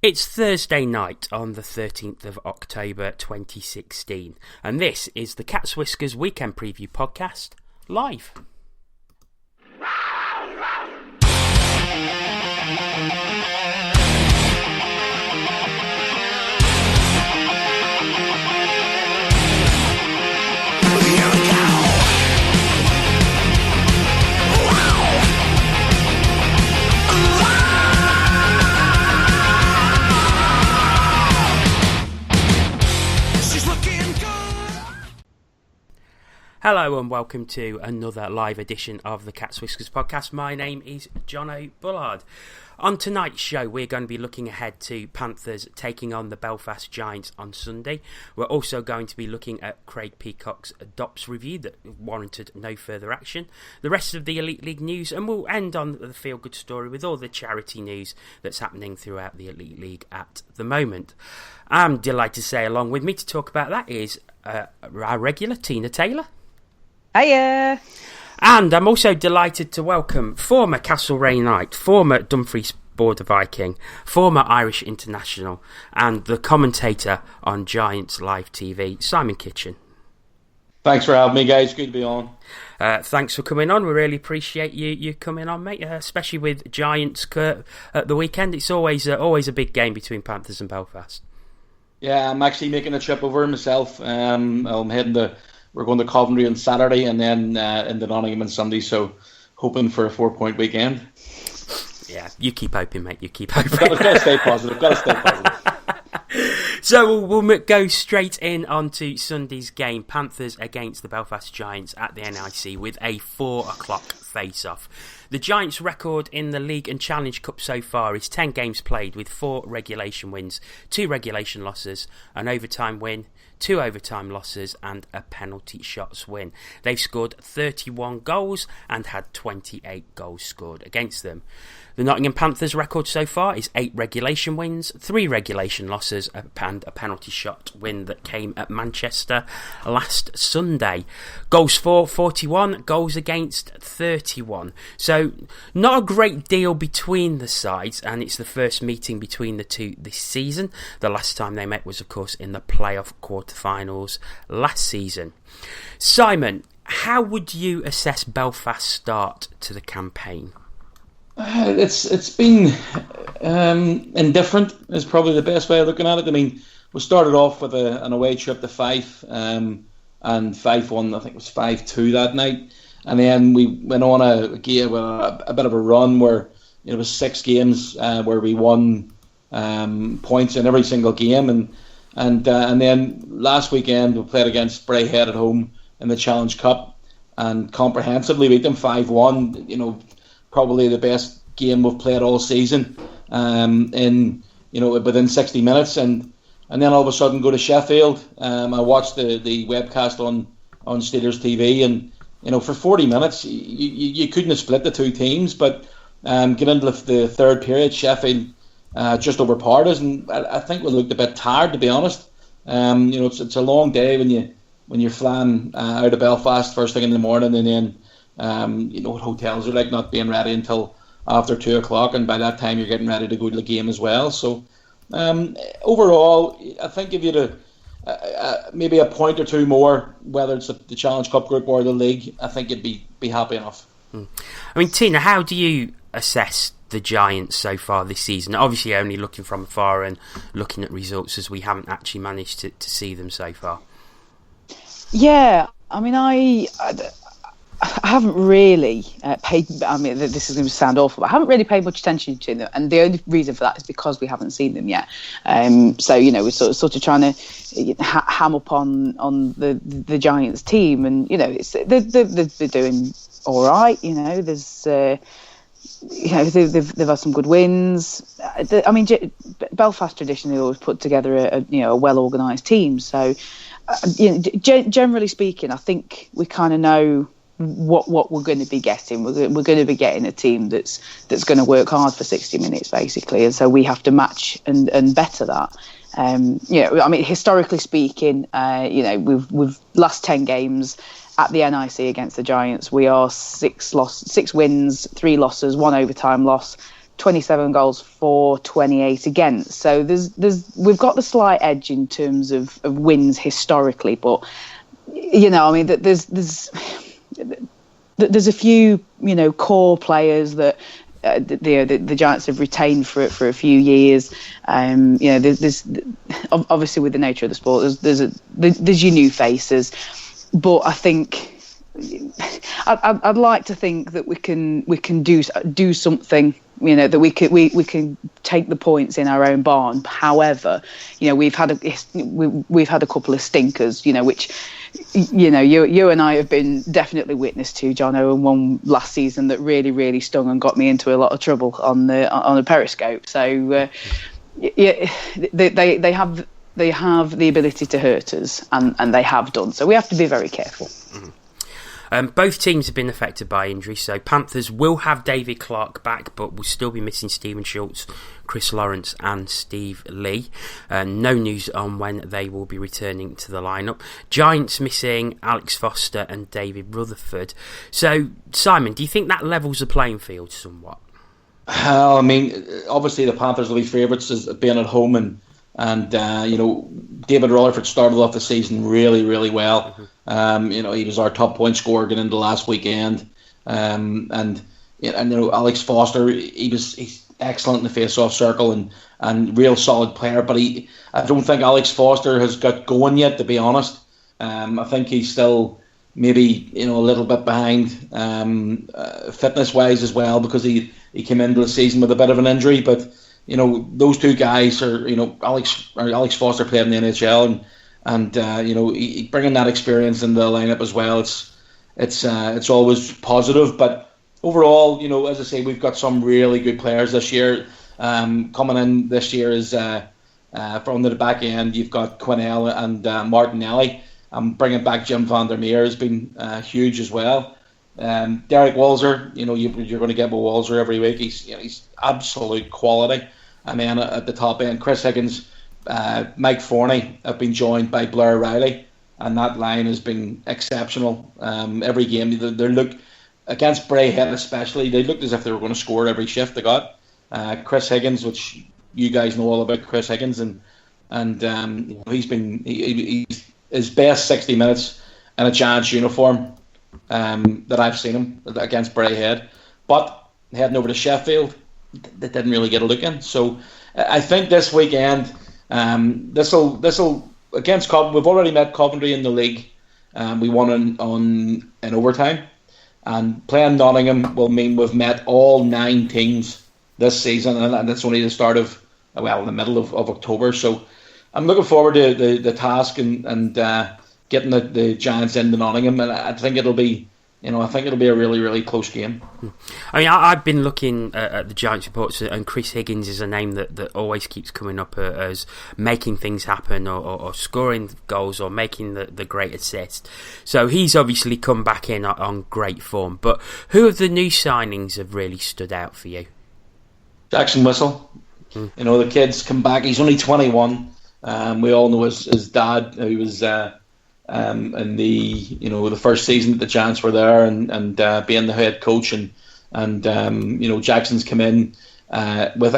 It's Thursday night on the 13th of October 2016, and this is the Cats Whiskers Weekend Preview Podcast, live. Hello and welcome to another live edition of the Cats Whiskers podcast. My name is Jono Bullard. On tonight's show, we're going to be looking ahead to Panthers taking on the Belfast Giants on Sunday. We're also going to be looking at Craig Peacock's DOPS review that warranted no further action, the rest of the Elite League news, and we'll end on the feel-good story with all the charity news that's happening throughout the Elite League at the moment. I'm delighted to say along with me to talk about that is our regular Tina Taylor. Hiya! And I'm also delighted to welcome former Castlereagh Knight, former Dumfries Border Viking, former Irish international, and the commentator on Giants Live TV, Simon Kitchen. Thanks for having me, guys. Good to be on. Thanks for coming on. We really appreciate you coming on, mate. Especially with Giants at the weekend. It's always a big game between Panthers and Belfast. Yeah, I'm actually making a trip over myself. We're going to Coventry on Saturday and then into Nottingham on Sunday, so hoping for a 4-point weekend. Yeah, you keep hoping, mate. You keep hoping. Got to stay positive. So we'll go straight in onto Sunday's game. Panthers against the Belfast Giants at the NIC with a 4 o'clock face-off. The Giants' record in the League and Challenge Cup so far is 10 games played with 4 regulation wins, 2 regulation losses, an overtime win, 2 overtime losses and a penalty shots win. They've scored 31 goals and had 28 goals scored against them. The Nottingham Panthers' record so far is 8 regulation wins, 3 regulation losses and a penalty shot win that came at Manchester last Sunday. Goals for 41, goals against 31. So not a great deal between the sides, and it's the first meeting between the two this season. The last time they met was, of course, in the playoff quarterfinals last season. Simon, how would you assess Belfast's start to the campaign? It's been indifferent is probably the best way of looking at it. I mean, we started off with an away trip to Fife and 5-1, I think it was 5-2 that night. And then we went on a bit of a run where it was 6 games where we won points in every single game. And then last weekend we played against Braehead at home in the Challenge Cup and comprehensively beat them 5-1. Probably the best game we've played all season within 60 minutes. And then all of a sudden go to Sheffield. I watched the webcast on Steelers TV and, for 40 minutes, you couldn't have split the two teams, but get into the third period, Sheffield just overpowered us, and I think we looked a bit tired, to be honest. It's a long day when you're flying out of Belfast first thing in the morning, and then what hotels are like, not being ready until after 2 o'clock, and by that time you're getting ready to go to the game as well. So overall, I think if you had maybe a point or two more, whether it's the Challenge Cup group or the league, I think you'd be happy enough. I mean, Tina, how do you assess the Giants so far this season? Obviously only looking from afar and looking at results, as we haven't actually managed to see them so far. Yeah, I mean, I haven't really paid. I mean, this is going to sound awful, but I haven't really paid much attention to them, and the only reason for that is because we haven't seen them yet. So we're sort of trying to ham up on the Giants team, and they're doing all right. There's they've had some good wins. I mean, Belfast traditionally always put together a well organised team. So generally speaking, I think we kind of know what we're going to be getting. We're going to be getting a team that's going to work hard for 60 minutes, basically, and so we have to match and better that. I mean, historically speaking, we've last 10 games at the NIC against the Giants. We are 6 wins, 3 losses, 1 overtime loss, 27 goals for, 28 against. So we've got the slight edge in terms of wins historically, but I mean there's a few core players that the Giants have retained for a few years. There's obviously, with the nature of the sport, there's your new faces, but I think I'd like to think that we can do something. That we can take the points in our own barn. However, we've had a couple of stinkers. Which you and I have been definitely witness to, Jono, and one last season that really, really stung and got me into a lot of trouble on a Periscope. So they have the ability to hurt us, and they have done. So we have to be very careful. Mm-hmm. Both teams have been affected by injury, so Panthers will have David Clark back, but will still be missing Stephen Schultz, Chris Lawrence and Steve Lee. No news on when they will be returning to the lineup. Giants missing Alex Foster and David Rutherford. So, Simon, do you think that levels the playing field somewhat? I mean, obviously the Panthers will be favourites as being at home, and David Rutherford started off the season really, really well. Mm-hmm. He was our top point scorer going into last weekend. And Alex Foster, he's excellent in the face-off circle and real solid player. But I don't think Alex Foster has got going yet, to be honest. I think he's still maybe a little bit behind fitness-wise as well, because he came into the season with a bit of an injury. But those two guys are, Alex Foster played in the NHL, and he bringing that experience into the lineup as well. It's always positive. But overall, as I say, we've got some really good players this year. Coming in this year is from the back end, you've got Quinnell and Martinelli. Bringing back Jim van der Meer has been huge as well. Derek Walzer, you're going to get with Walzer every week. He's absolute quality. And then at the top end, Chris Higgins, Mike Forney have been joined by Blair Riley, and that line has been exceptional. Every game, they look against Braehead especially, they looked as if they were going to score every shift they got. Chris Higgins, which you guys know all about Chris Higgins, and he's been he's his best 60 minutes in a Giants uniform that I've seen him against Braehead. But heading over to Sheffield, they didn't really get a look in. So I think this weekend, this'll against Coventry. We've already met Coventry in the league. We won in overtime, and playing Nottingham will mean we've met all 9 teams this season, and that's only the start of in the middle of October. So I'm looking forward to the task and getting the Giants into Nottingham, and I think it'll be. I think it'll be a really, really close game. I mean, I've been looking at the Giants reports, and Chris Higgins is a name that always keeps coming up as making things happen or scoring goals or making the great assist. So he's obviously come back in on great form. But who of the new signings have really stood out for you? Jackson Whistle. The kid's come back. He's only 21. We all know his dad, who was... in the first season that the Giants were there and being the head coach and Jackson's come in with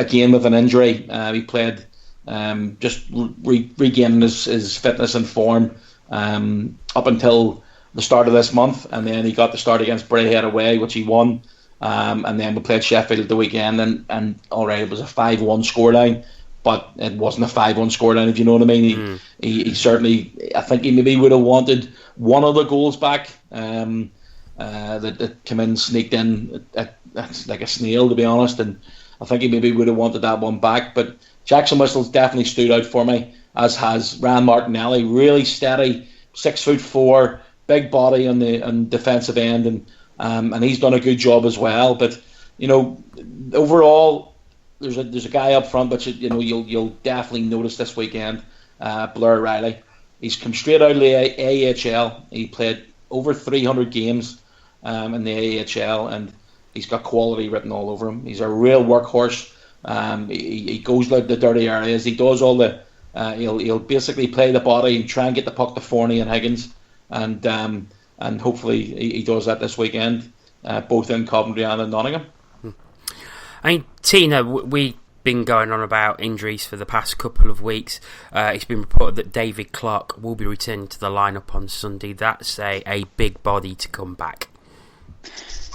an injury. He played just regaining his fitness and form up until the start of this month, and then he got the start against Braehead away, which he won, and then we played Sheffield at the weekend, and alright, it was a 5-1 scoreline. But it wasn't a 5-1 scoreline, if you know what I mean. He certainly, I think he maybe would have wanted one of the goals back that came in, sneaked in like a snail, to be honest. And I think he maybe would have wanted that one back. But Jackson Whistle's definitely stood out for me, as has Ryan Martinelli. Really steady, 6'4", big body on defensive end, and he's done a good job as well. But overall, There's a guy up front, but you'll definitely notice this weekend, Blair Riley. He's come straight out of the EIHL. He played over 300 games in the EIHL, and he's got quality written all over him. He's a real workhorse. He goes out the dirty areas. He does all the. He'll basically play the body and try and get the puck to Forney and Higgins, and hopefully he does that this weekend, both in Coventry and in Nottingham. I mean, Tina, we've been going on about injuries for the past couple of weeks. It's been reported that David Clark will be returning to the lineup on Sunday. That's a big body to come back.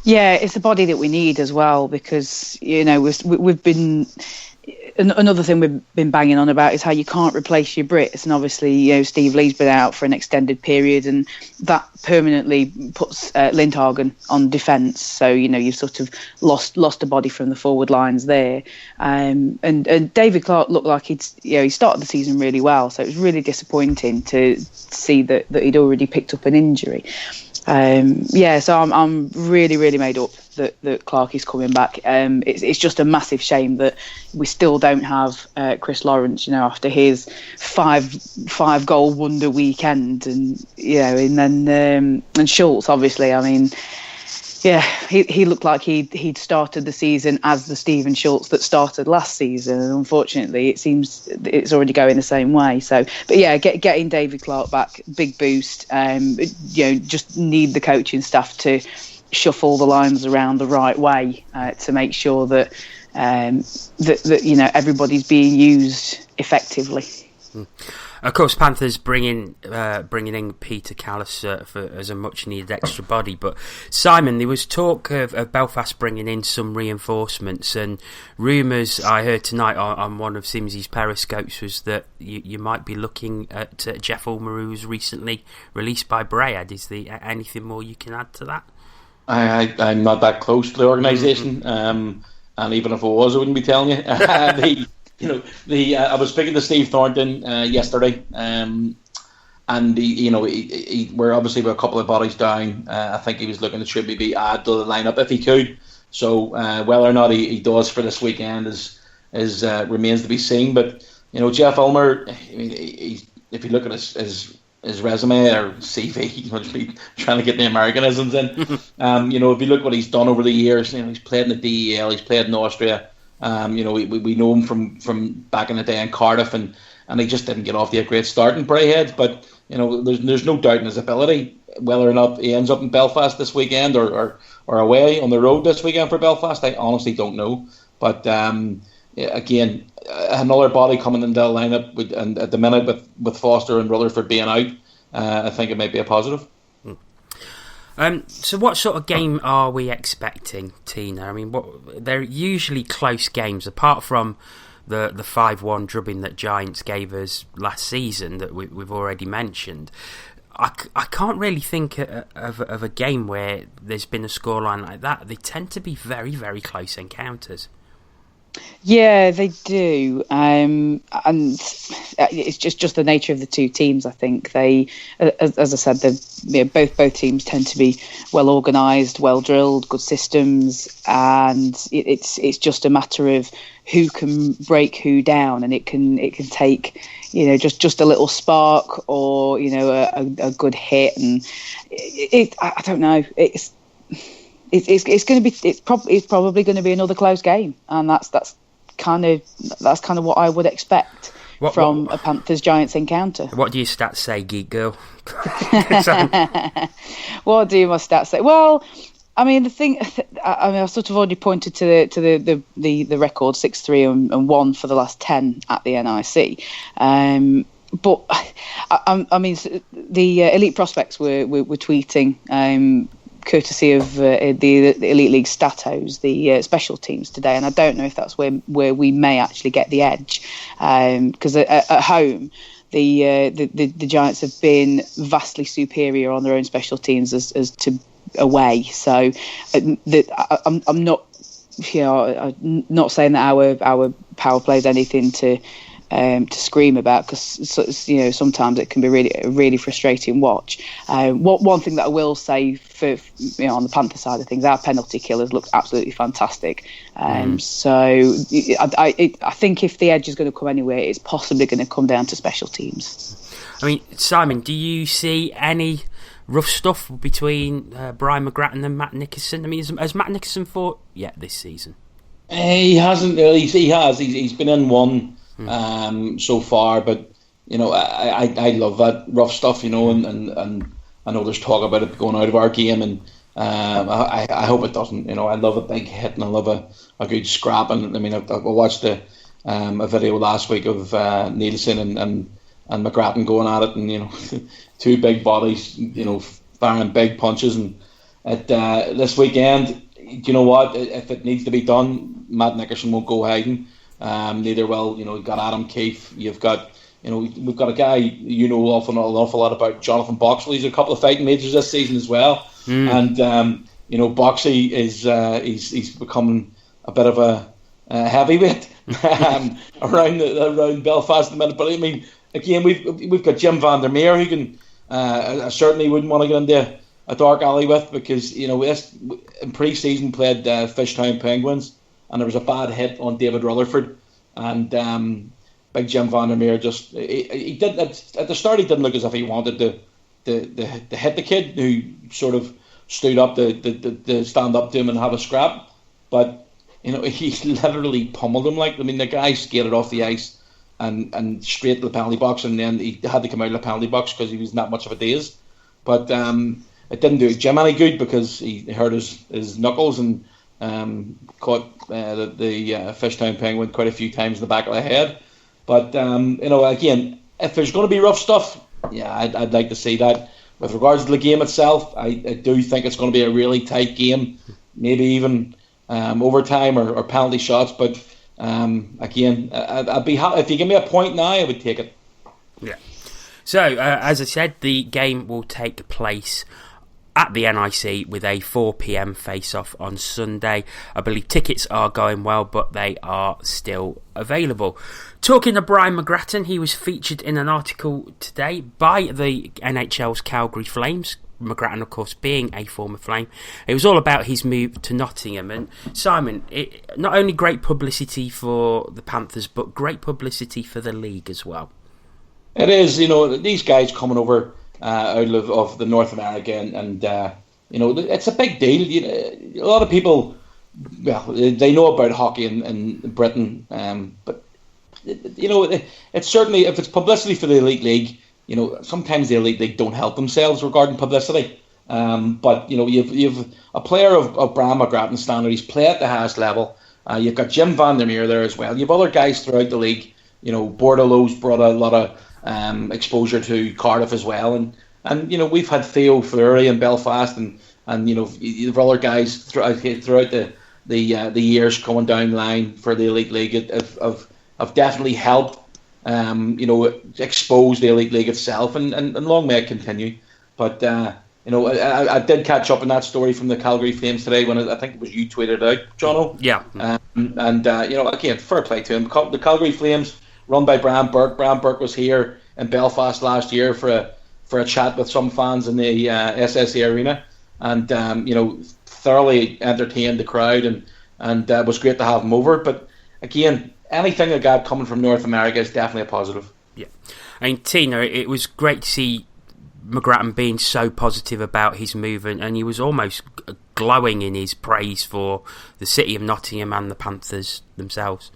Yeah, it's a body that we need as well, because we've been. Another thing we've been banging on about is how you can't replace your Brits, and obviously Steve Lee's been out for an extended period, and that permanently puts Lindhagen on defence. So you've sort of lost a body from the forward lines there, and David Clark looked like he started the season really well. So it was really disappointing to see that he'd already picked up an injury. So I'm really made up that Clark is coming back. It's just a massive shame that we still don't have Chris Lawrence, after his five goal wonder weekend, and then Schultz, obviously. I mean, yeah, he looked like he'd started the season as the Stephen Schultz that started last season, and unfortunately it seems it's already going the same way. So, but yeah, getting David Clark back, big boost. Just need the coaching staff to shuffle the lines around the right way to make sure that everybody's being used effectively. Of course, Panthers bringing in Peter Callister as a much-needed extra body. But Simon, there was talk of Belfast bringing in some reinforcements, and rumours I heard tonight on one of Simsy's periscopes was that you might be looking at Jeff Ulmer, who was recently released by Brayhead. Is there anything more you can add to that? I'm not that close to the organisation, and even if I was, I wouldn't be telling you. I was speaking to Steve Thornton yesterday, and we're obviously with a couple of bodies down. I think he was looking to should maybe add to the lineup if he could. So whether or not he does for this weekend is remains to be seen. But Jeff Ulmer, if you look at his resume or CV, I'll just be trying to get the Americanisms in. If you look what he's done over the years, he's played in the DEL, he's played in Austria. We know him from back in the day in Cardiff, and he just didn't get off to a great start in Brayhead. But there's no doubt in his ability. Whether or not he ends up in Belfast this weekend or away on the road this weekend for Belfast, I honestly don't know. But again, another body coming into the lineup, and at the minute with Foster and Rutherford being out, I think it might be a positive. So what sort of game are we expecting, Tina? I mean, they're usually close games, apart from the 5-1 drubbing that Giants gave us last season that we've already mentioned. I can't really think of a game where there's been a scoreline like that. They tend to be very, very close encounters. Yeah, they do, and it's just the nature of the two teams. I think they, as I said, both teams tend to be well organised, well drilled, good systems, and it's just a matter of who can break who down, and it can take just a little spark or a good hit, and I don't know. It's probably going to be another close game, and that's kind of what I would expect from a Panthers Giants encounter. What do your stats say, Geek Girl? What do my stats say? Well, I mean I've sort of already pointed to the record 6-3 and 1 for the last 10 at the NIC. But I mean the Elite Prospects were tweeting. Courtesy of the Elite League Statos, the special teams today, and I don't know if that's where we may actually get the edge, because at home the Giants have been vastly superior on their own special teams as to away. So I'm not not saying that our power play is anything to scream about, because sometimes it can be really frustrating watch. One thing that I will say for on the Panther side of things, our penalty killers look absolutely fantastic. So I think if the edge is going to come anywhere, it's possibly going to come down to special teams. I mean, Simon, do you see any rough stuff between Brian McGrattan and Matt Nickerson? I mean, has Matt Nickerson fought yet this season? He hasn't really. He has. He's been in one so far, but I love that rough stuff, and I know there's talk about it going out of our game, and I hope it doesn't. I love a big hit and I love a good scrap. And I mean, I watched a video last week of Nielsen and McGrattan going at it, and two big bodies, firing big punches. And this weekend, you know what? If it needs to be done, Matt Nickerson won't go hiding. Neither will, you've got Adam Keefe. You've got, we've got a guy an awful lot about, Jonathan Boxley. He's a couple of fighting majors this season as well. And Boxley is he's becoming a bit of a heavyweight around Belfast at the minute. But I mean, again, we've got Jim van der Meer, who can I certainly wouldn't want to get into a dark alley with, because in pre-season played Fishtown Penguins, and there was a bad hit on David Rutherford, and big Jim van der Meer just he did at the start, he didn't look as if he wanted to hit the kid, who sort of stood up to stand up to him and have a scrap, but he literally pummeled him. The guy skated off the ice and straight to the penalty box, and then he had to come out of the penalty box because he was not much of a daze. But it didn't do Jim any good, because he hurt his knuckles and caught the Fishtown Penguin quite a few times in the back of the head. But again, if there's going to be rough stuff, yeah, I'd like to see that. With regards to the game itself, I do think it's going to be a really tight game, maybe even overtime or penalty shots. But again, I'd be happy if you give me a point now. I would take it. Yeah. So as I said, the game will take place at the NIC with a 4 p.m. face-off on Sunday. I believe tickets are going well, but they are still available. Talking to Brian McGrattan, he was featured in an article today by the NHL's Calgary Flames. McGrattan, of course, being a former Flame. It was all about his move to Nottingham. And Simon, not only great publicity for the Panthers, but great publicity for the league as well. It is, these guys coming over out of the North America, and it's a big deal. A lot of people, they know about hockey in Britain, but it's certainly, if it's publicity for the Elite League, sometimes the Elite League don't help themselves regarding publicity. But you've a player of Brian McGrattan's standard. He's played at the highest level. You've got Jim van der Meer there as well. You've other guys throughout the league. Bordelot's brought a lot of exposure to Cardiff as well, and we've had Theo Fleury in Belfast, and you've other guys throughout the years coming down the line for the Elite League have definitely helped expose the Elite League itself, and long may it continue. But I did catch up on that story from the Calgary Flames today when I think it was you tweeted out, Jono. Yeah. Again, fair play to him. The Calgary Flames, run by Brian Burke. Brian Burke was here in Belfast last year for a chat with some fans in the SSE Arena, and thoroughly entertained the crowd, and it was great to have him over. But again, anything I got coming from North America is definitely a positive. Yeah, I mean, Tina, it was great to see McGrattan being so positive about his move, and he was almost glowing in his praise for the city of Nottingham and the Panthers themselves.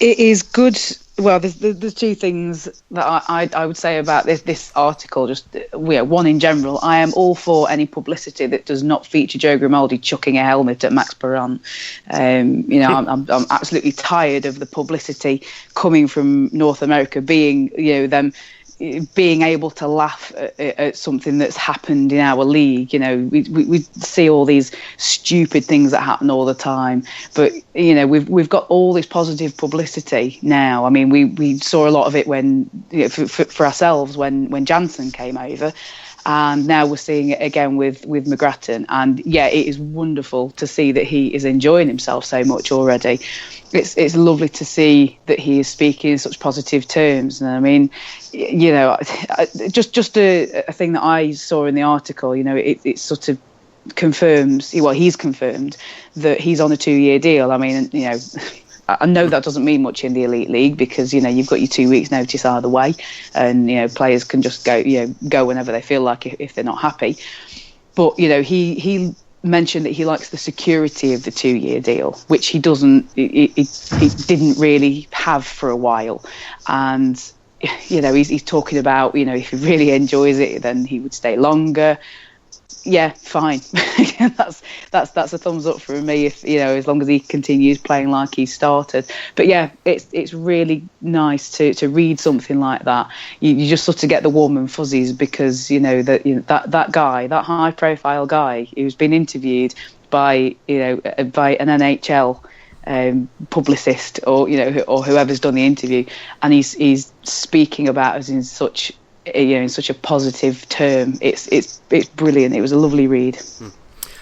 It is good. Well, there's two things that I would say about this article. Just one in general, I am all for any publicity that does not feature Joe Grimaldi chucking a helmet at Max Perron. I'm absolutely tired of the publicity coming from North America, being them being able to laugh at something that's happened in our league. We see all these stupid things that happen all the time, but we've got all this positive publicity now. I mean, we saw a lot of it when for ourselves when Jansen came over, and now we're seeing it again with McGrattan. And yeah, it is wonderful to see that he is enjoying himself so much already. It's lovely to see that he is speaking in such positive terms. And I mean, just a thing that I saw in the article, it sort of confirms, he's confirmed that he's on a 2-year deal. I mean, I know that doesn't mean much in the Elite League, because you've got your 2 weeks notice either way, and players can just go whenever they feel like if they're not happy. But he mentioned that he likes the security of the 2-year deal, which he didn't really have for a while. And he's talking about if he really enjoys it, then he would stay longer. yeah, fine. that's a thumbs up for me. If as long as he continues playing like he started. But yeah, it's really nice to read something like that. You just sort of get the warm and fuzzies because that guy, that high profile guy who's been interviewed by by an NHL publicist or whoever's done the interview, and he's speaking about us in such a positive term. It's brilliant. It was a lovely read.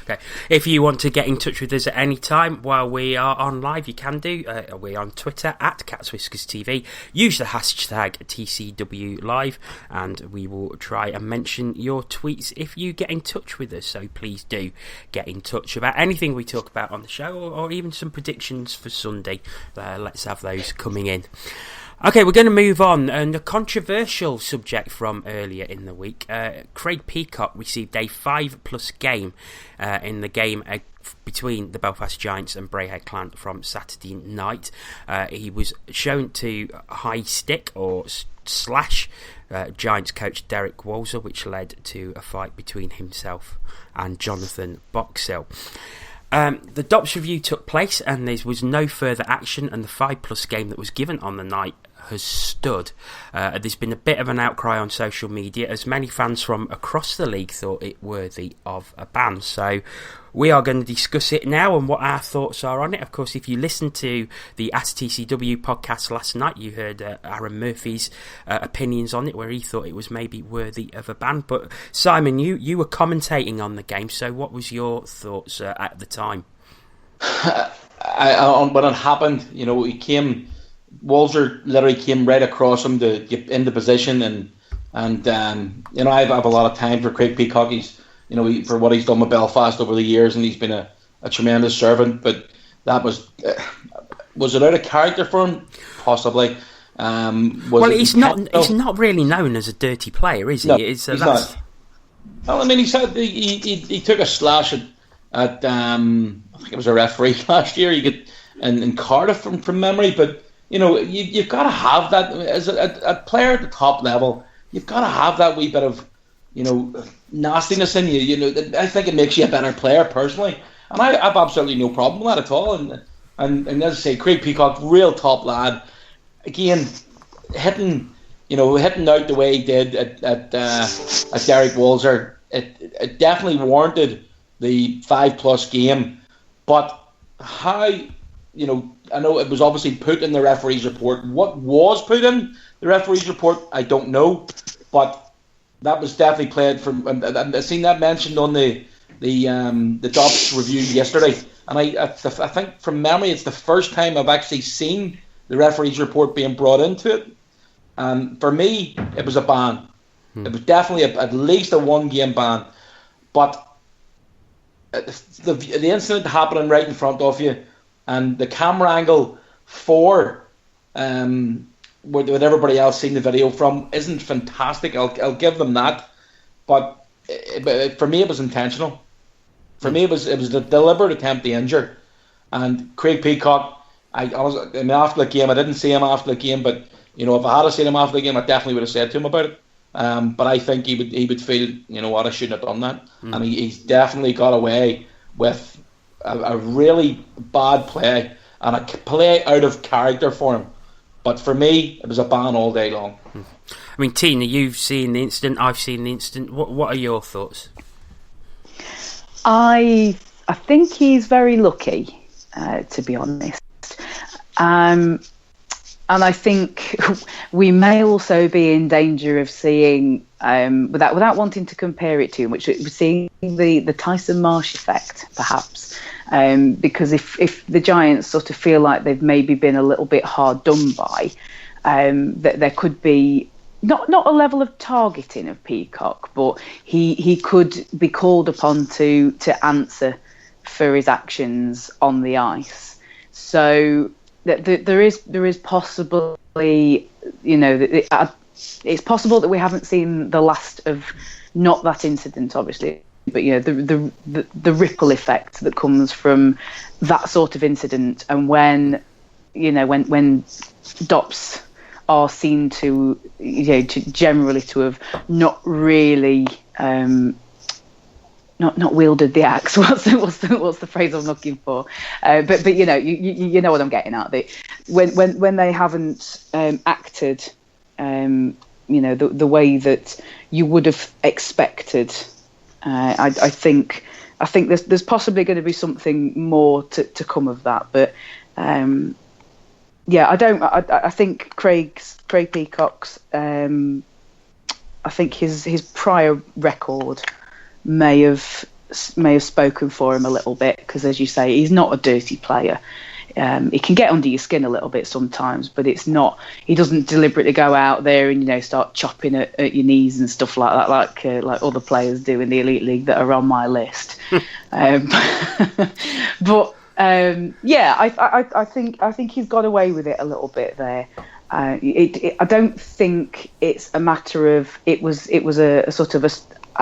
Okay. If you want to get in touch with us at any time while we are on live, you can do. We're on Twitter at CatsWhiskersTV. Use the hashtag TCWLive, and we will try and mention your tweets if you get in touch with us. So please do get in touch about anything we talk about on the show, or even some predictions for Sunday. Let's have those coming in. Okay, we're going to move on, and a controversial subject from earlier in the week. Craig Peacock received a 5+ game in the game between the Belfast Giants and Braehead Clan from Saturday night. He was shown to high stick or slash Giants coach Derek Walser, which led to a fight between himself and Jonathan Boxill. The DOPS review took place and there was no further action, and the 5+ game that was given on the night has stood. There's been a bit of an outcry on social media as many fans from across the league thought it worthy of a ban. So we are going to discuss it now and what our thoughts are on it. Of course, if you listened to the Ask TCW podcast last night, you heard Aaron Murphy's opinions on it, where he thought it was maybe worthy of a ban. But Simon, you were commentating on the game, so what was your thoughts at the time? When it happened, Walser literally came right across him to get into position, and I have a lot of time for Craig Peacock. He's for what he's done with Belfast over the years, and he's been a tremendous servant. But that was it out of character for him? Possibly. He's not really known as a dirty player, is he? No, he's not. Well, I mean, he said he took a slash at I think it was a referee last year. You get in Cardiff from memory, but you've got to have that as a player at the top level. You've got to have that wee bit of nastiness in you. I think it makes you a better player personally, and I've absolutely no problem with that at all. And as I say, Craig Peacock, real top lad. Again, hitting out the way he did at Derek Walser, it definitely warranted the 5+ game. But how, I know it was obviously put in the referee's report. What was put in the referee's report, I don't know, but that was definitely played from. I've seen that mentioned on the DOPS review yesterday, and I think from memory it's the first time I've actually seen the referee's report being brought into it. And for me, it was a ban. It was definitely at least a 1-game ban. But the incident happening right in front of you, and the camera angle for with everybody else seeing the video from isn't fantastic. I'll give them that, but for me it was intentional. For me it was a deliberate attempt to injure. And Craig Peacock, after the game, I didn't see him after the game, but if I had seen him after the game, I definitely would have said to him about it. But I think he would feel, I shouldn't have done that, and he's definitely got away with a really bad play and a play out of character for him. But for me, it was a ban all day long. I mean, Tina, you've seen the incident. I've seen the incident. What are your thoughts? I think he's very lucky, to be honest. And I think we may also be in danger of seeing, without wanting to compare it too much, we're seeing the Tyson Marsh effect, perhaps. Because if the Giants sort of feel like they've maybe been a little bit hard done by, that there could be not a level of targeting of Peacock, but he could be called upon to answer for his actions on the ice. So there is possibly, it's possible that we haven't seen the last of not that incident, obviously, but the ripple effect that comes from that sort of incident, and when DOPS are seen to generally to have not really not wielded the axe. What's the phrase I'm looking for? But you know what I'm getting at. When they haven't acted, the way that you would have expected, I think there's possibly going to be something more to come of that. But I think Craig Peacock's. I think his prior record may have spoken for him a little bit, because, as you say, he's not a dirty player. He can get under your skin a little bit sometimes, but it's not. He doesn't deliberately go out there and start chopping at your knees and stuff like that, like other players do in the Elite League that are on my list. But I think he's got away with it a little bit there. I don't think it's a matter of it was a sort of a,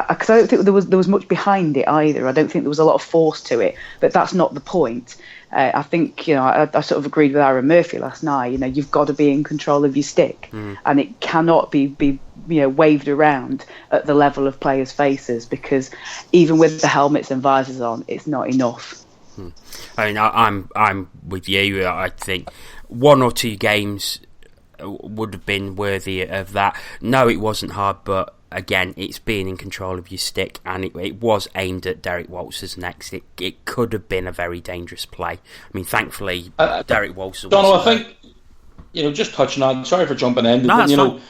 because I don't think there was much behind it either. I don't think there was a lot of force to it, but that's not the point. I think I sort of agreed with Aaron Murphy last night. You've got to be in control of your stick, and it cannot be waved around at the level of players' faces, because even with the helmets and visors on, it's not enough. I mean, I'm with you. I think 1 or 2 games would have been worthy of that. No, it wasn't hard, but again, it's being in control of your stick, and it was aimed at Derek Walters next. It could have been a very dangerous play. I mean, thankfully, Derek Walters. Dono, I think just touching on. Sorry for jumping in. No, that's fine.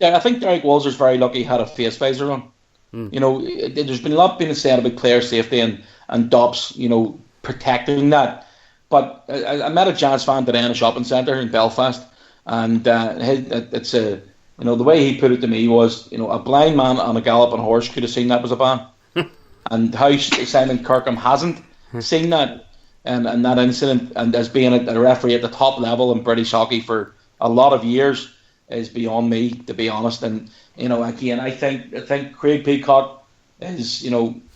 I think Derek Walters very lucky he had a face visor on. There's been a lot being said about player safety and Dobbs, protecting that. But I met a Giants fan today in a shopping centre in Belfast. And it's the way he put it to me was, a blind man on a galloping horse could have seen that was a ban. And how Simon Kirkham hasn't seen that and that incident, and as being a referee at the top level in British hockey for a lot of years, is beyond me, to be honest. And again, I think Craig Peacock is,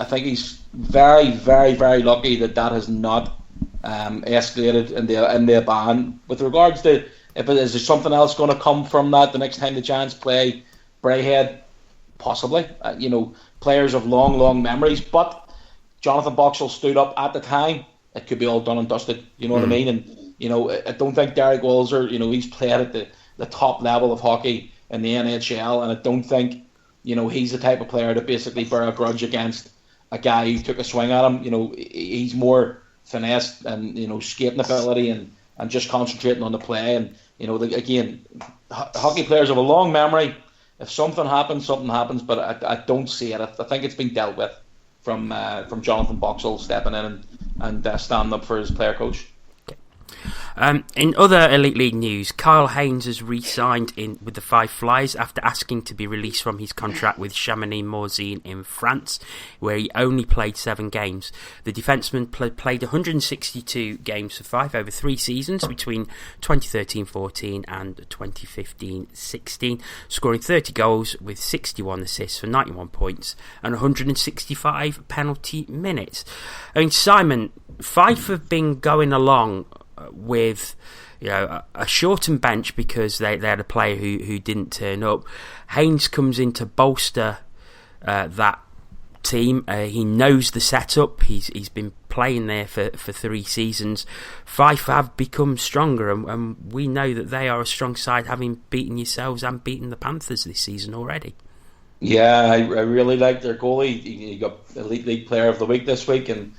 I think he's very, very, very lucky that has not escalated in the ban. With regards to is there something else going to come from that the next time the Giants play Braehead? Possibly. Players have long memories, but Jonathan Boxall stood up at the time. It could be all done and dusted. You know what I mean? And I don't think Derek Walser, he's played at the top level of hockey in the EIHL, and I don't think he's the type of player to basically bear a grudge against a guy who took a swing at him. He's more finesse and skating ability and just concentrating on the play. And again, hockey players have a long memory. If something happens, but I don't see it. I think it's been dealt with from Jonathan Boxall stepping in and standing up for his player coach. In other Elite League news, Kyle Haynes has re-signed with the Five Flyers after asking to be released from his contract with Chamonix-Morzine in France, where he only played 7 games. The defenceman played 162 games for Fife over 3 seasons between 2013-14 and 2015-16, scoring 30 goals with 61 assists for 91 points and 165 penalty minutes. I mean, Simon, Fife have been going along with a shortened bench because they had a player who didn't turn up. Haynes comes in to bolster that team. He knows the setup. He's been playing there for 3 seasons. Fife have become stronger, and we know that they are a strong side, having beaten yourselves and beaten the Panthers this season already. Yeah, I really like their goalie. He got Elite League Player of the Week this week, and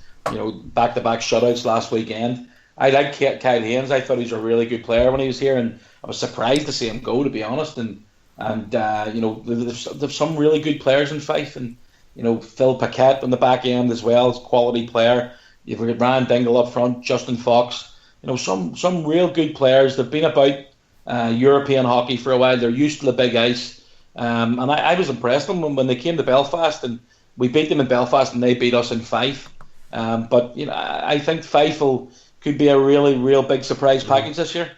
back-to-back shutouts last weekend. I like Kyle Haynes. I thought he was a really good player when he was here, and I was surprised to see him go, to be honest. And there's some really good players in Fife, and Phil Paquette on the back end as well, is a quality player. You've got Ryan Dingle up front, Justin Fox. Some real good players. They've been about European hockey for a while. They're used to the big ice, and I was impressed with them when they came to Belfast, and we beat them in Belfast, and they beat us in Fife. But I think Fife could be a really, real big surprise package this year.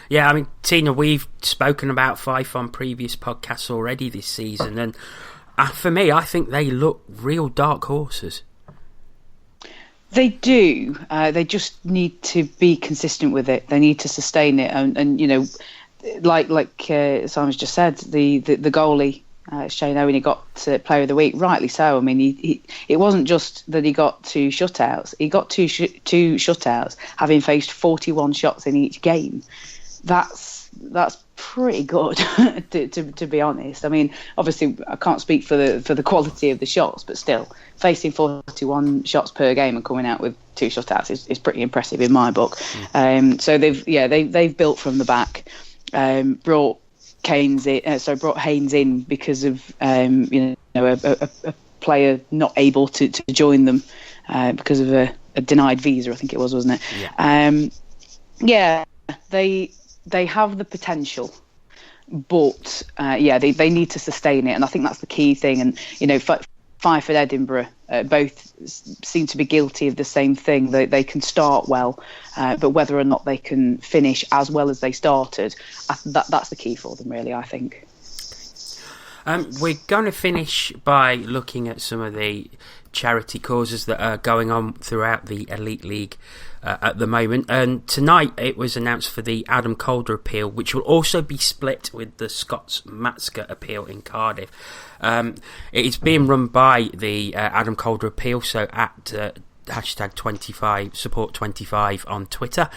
Yeah, I mean, Tina, we've spoken about Fife on previous podcasts already this season, and for me, I think they look real dark horses. They do. They just need to be consistent with it. They need to sustain it, and like Simon's just said, the goalie Shane Owen, got Player of the Week, rightly so. I mean, it wasn't just that he got 2 shutouts. He got two shutouts, having faced 41 shots in each game. That's pretty good, to be honest. I mean, obviously, I can't speak for the quality of the shots, but still, facing 41 shots per game and coming out with 2 shutouts is pretty impressive in my book. So they've built from the back, brought Haynes in because of a player not able to join them because of a denied visa, I think it was, wasn't it? Yeah. They have the potential, but they need to sustain it, and I think that's the key thing. And Fife and Edinburgh both seem to be guilty of the same thing. They can start well, but whether or not they can finish as well as they started, that's the key for them, really, I think. We're going to finish by looking at some of the charity causes that are going on throughout the Elite League at the moment. And tonight it was announced for the Adam Calder appeal, which will also be split with the Scots Matsker appeal in Cardiff. It is being run by the Adam Calder appeal, so at hashtag 25 support 25 on Twitter.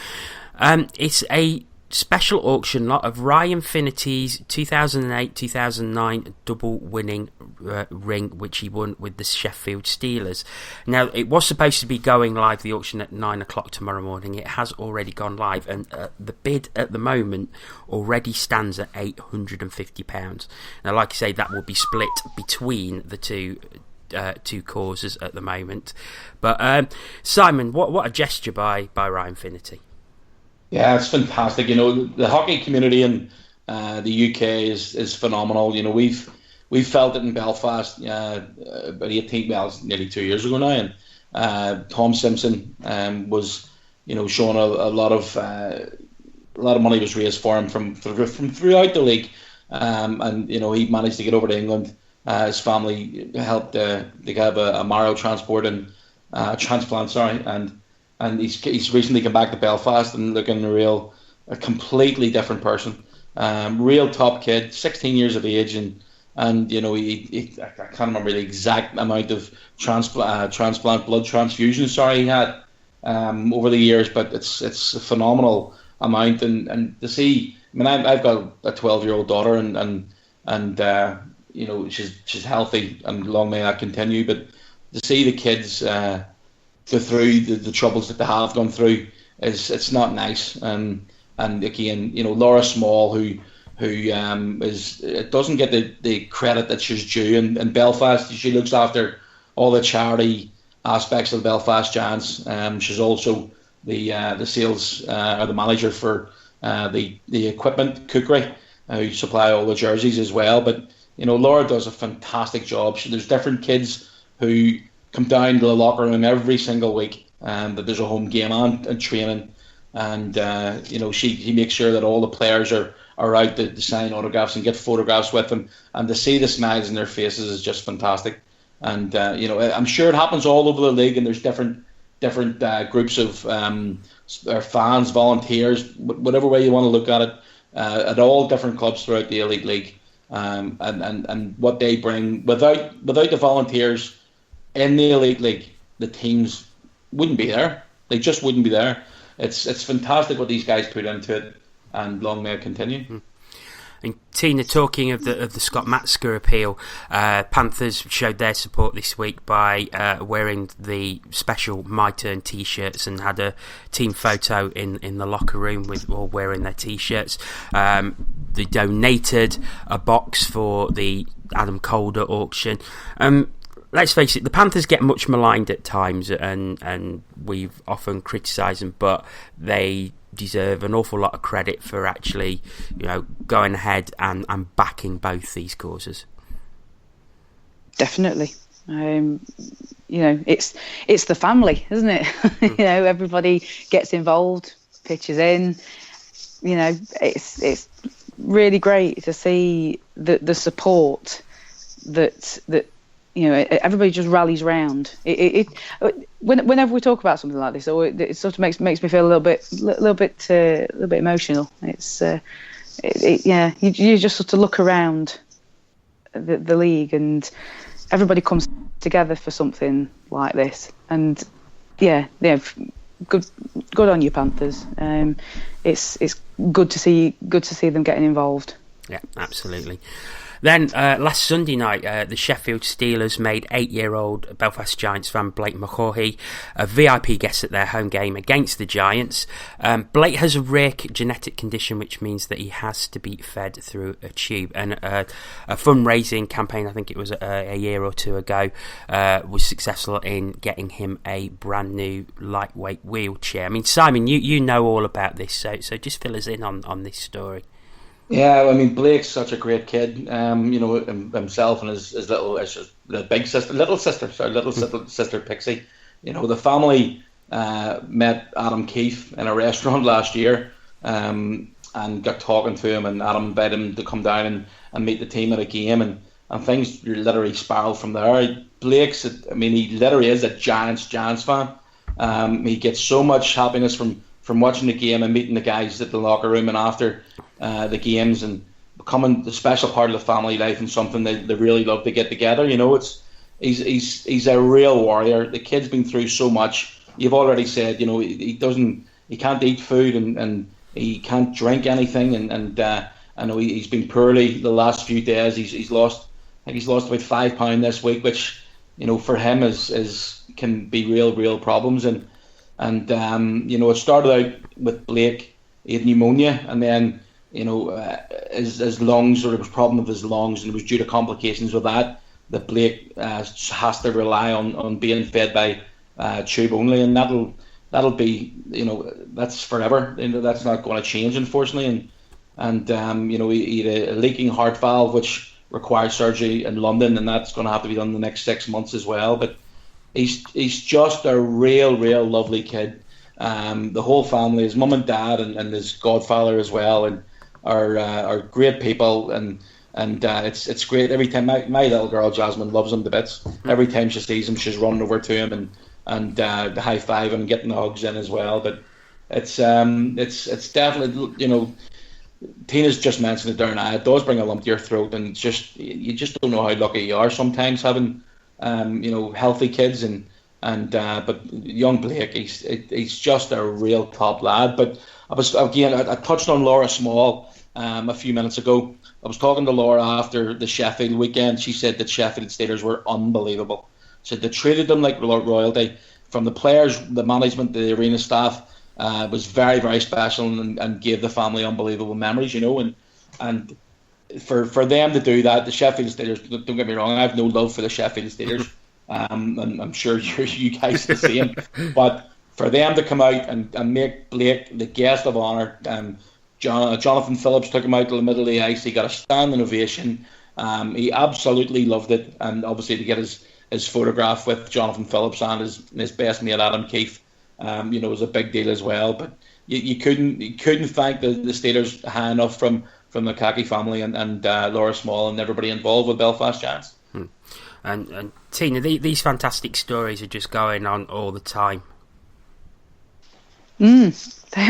It's a special auction lot of Ryan Finnerty's 2008-2009 double winning ring, which he won with the Sheffield Steelers. Now, it was supposed to be going live, the auction, at 9 o'clock tomorrow morning. It has already gone live, and the bid at the moment already stands at £850. Now, like I say, that will be split between the two causes at the moment. But Simon, what a gesture by Ryan Finnerty. Yeah, it's fantastic. The hockey community in the UK is phenomenal. We've felt it in Belfast about 18, well, nearly 2 years ago now, and Tom Simpson was, showing a lot of money was raised for him from throughout the league, and he managed to get over to England. His family helped they have a marrow transport and transplant, and he's recently come back to Belfast and looking a completely different person. Real top kid, 16 years of age, and he I can't remember the exact amount of transplant blood transfusions he had over the years, but it's a phenomenal amount, and to see. I mean, I've got a 12-year-old daughter, and she's healthy, and long may that continue. But to see the kids go through the troubles that they have gone through it's not nice. And again, Laura Small, who doesn't get the credit that she's due in Belfast. She looks after all the charity aspects of the Belfast Giants. She's also the sales or the manager for the equipment cookery, who supply all the jerseys as well. But Laura does a fantastic job. There's different kids who come down to the locker room every single week, that there's a home game and training, and she makes sure that all the players are out to sign autographs and get photographs with them, and to see the smiles in their faces is just fantastic. And I'm sure it happens all over the league, and there's different groups of fans, volunteers, whatever way you want to look at it, at all different clubs throughout the Elite League, and what they bring. Without the volunteers in the Elite League, the teams wouldn't be there. They just wouldn't be there. It's fantastic what these guys put into it, and long may it continue. And Tina, talking of the Scott Matsker appeal, Panthers showed their support this week by wearing the special My Turn T-shirts, and had a team photo in the locker room with all wearing their T-shirts. They donated a box for the Adam Calder auction. Let's face it, the Panthers get much maligned at times, and we've often criticised them, but they deserve an awful lot of credit for actually, going ahead and backing both these causes. Definitely. It's the family, isn't it? Everybody gets involved, pitches in. It's really great to see the support that everybody just rallies round. Whenever we talk about something like this, it sort of makes me feel a little bit emotional. It's you just sort of look around the league, and everybody comes together for something like this. And yeah, good on you, Panthers. It's good to see them getting involved. Yeah, absolutely. Then last Sunday night, the Sheffield Steelers made 8-year-old Belfast Giants fan Blake McCaughey a VIP guest at their home game against the Giants. Blake has a rare genetic condition, which means that he has to be fed through a tube. And a fundraising campaign, I think it was a year or two ago, was successful in getting him a brand new lightweight wheelchair. I mean, Simon, you know all about this, so just fill us in on this story. Yeah, I mean, Blake's such a great kid. Himself and his little sister Pixie. The family met Adam Keefe in a restaurant last year, and got talking to him, and Adam invited him to come down and meet the team at a game, and things literally spiraled from there. He literally is a Giants fan. He gets so much happiness from watching the game and meeting the guys at the locker room and after the games, and becoming the special part of the family life and something they really love to get together. He's a real warrior. The kid's been through so much. You've already said, he can't eat food and he can't drink anything, and I know he's been poorly the last few days. He's lost about 5 pounds this week, which for him is can be real problems. And it started out with Blake. He had pneumonia, and then his lungs, or there was a problem with his lungs, and it was due to complications with that Blake has to rely on being fed by tube only, and that'll be that's forever. That's not going to change, unfortunately. And he had a leaking heart valve which required surgery in London, and that's going to have to be done in the next 6 months as well. But he's just a real lovely kid. The whole family, his mum and dad, and his godfather as well, and are great people, and it's great. Every time my little girl Jasmine loves him to bits. Every time she sees him, she's running over to him and high five and getting the hugs in as well. But it's definitely, Tina's just mentioned it there now. It does bring a lump to your throat, and you just don't know how lucky you are sometimes having healthy kids, but young Blake, he's just a real top lad. But I touched on Laura Small a few minutes ago. I was talking to Laura after the Sheffield weekend. She said that Sheffield Steelers were unbelievable. Said they treated them like royalty. From the players, the management, the arena staff, was very, very special, and gave the family unbelievable memories. And for them to do that, the Sheffield Steelers, don't get me wrong, I have no love for the Sheffield Steelers. And I'm sure you guys the same. But for them to come out and make Blake the guest of honour, Jonathan Phillips took him out to the middle of the ice. He got a standing ovation. He absolutely loved it, and obviously to get his photograph with Jonathan Phillips and his best mate Adam Keefe, was a big deal as well. But you couldn't thank the Steelers high enough from the Kaki family and Laura Small and everybody involved with Belfast Giants. And Tina, these fantastic stories are just going on all the time. They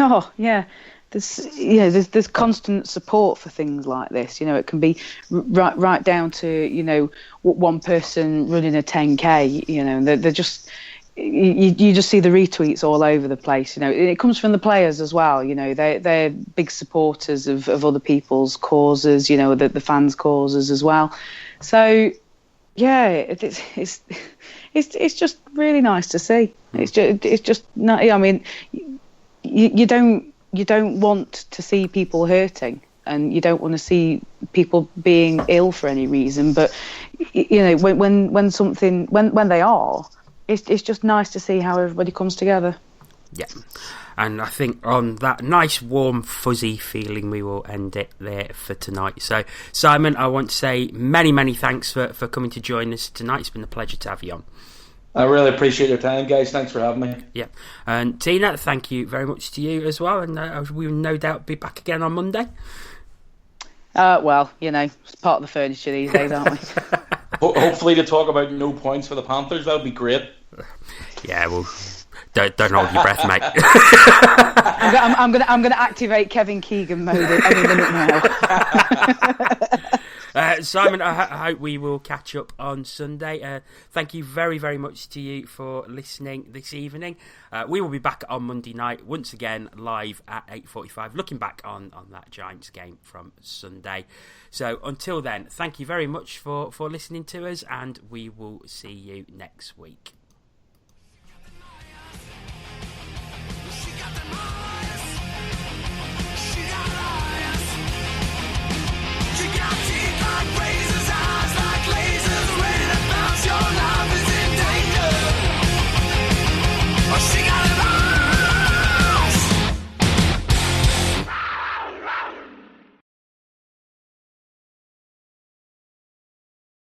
are, yeah. There's constant support for things like this. It can be right down to one person running a 10K. They're just you just see the retweets all over the place. It comes from the players as well. They're big supporters of other people's causes. The fans' causes as well. So yeah, it's just really nice to see. It's just not. I mean, you don't want to see people hurting, and you don't want to see people being ill for any reason. But when they are, it's just nice to see how everybody comes together. Yeah. And I think on that nice, warm, fuzzy feeling, we will end it there for tonight. So, Simon, I want to say many, many thanks for coming to join us tonight. It's been a pleasure to have you on. I really appreciate your time, guys. Thanks for having me. Yeah. And Tina, thank you very much to you as well. And we will no doubt be back again on Monday. It's part of the furniture these days, aren't we? Hopefully to talk about no points for the Panthers. That would be great. Yeah, well... Don't hold your breath, mate. I'm gonna activate Kevin Keegan mode any minute now. Simon, I hope we will catch up on Sunday. Thank you very, very much to you for listening this evening. We will be back on Monday night, once again, live at 8:45, looking back on that Giants game from Sunday. So until then, thank you very much for listening to us, and we will see you next week.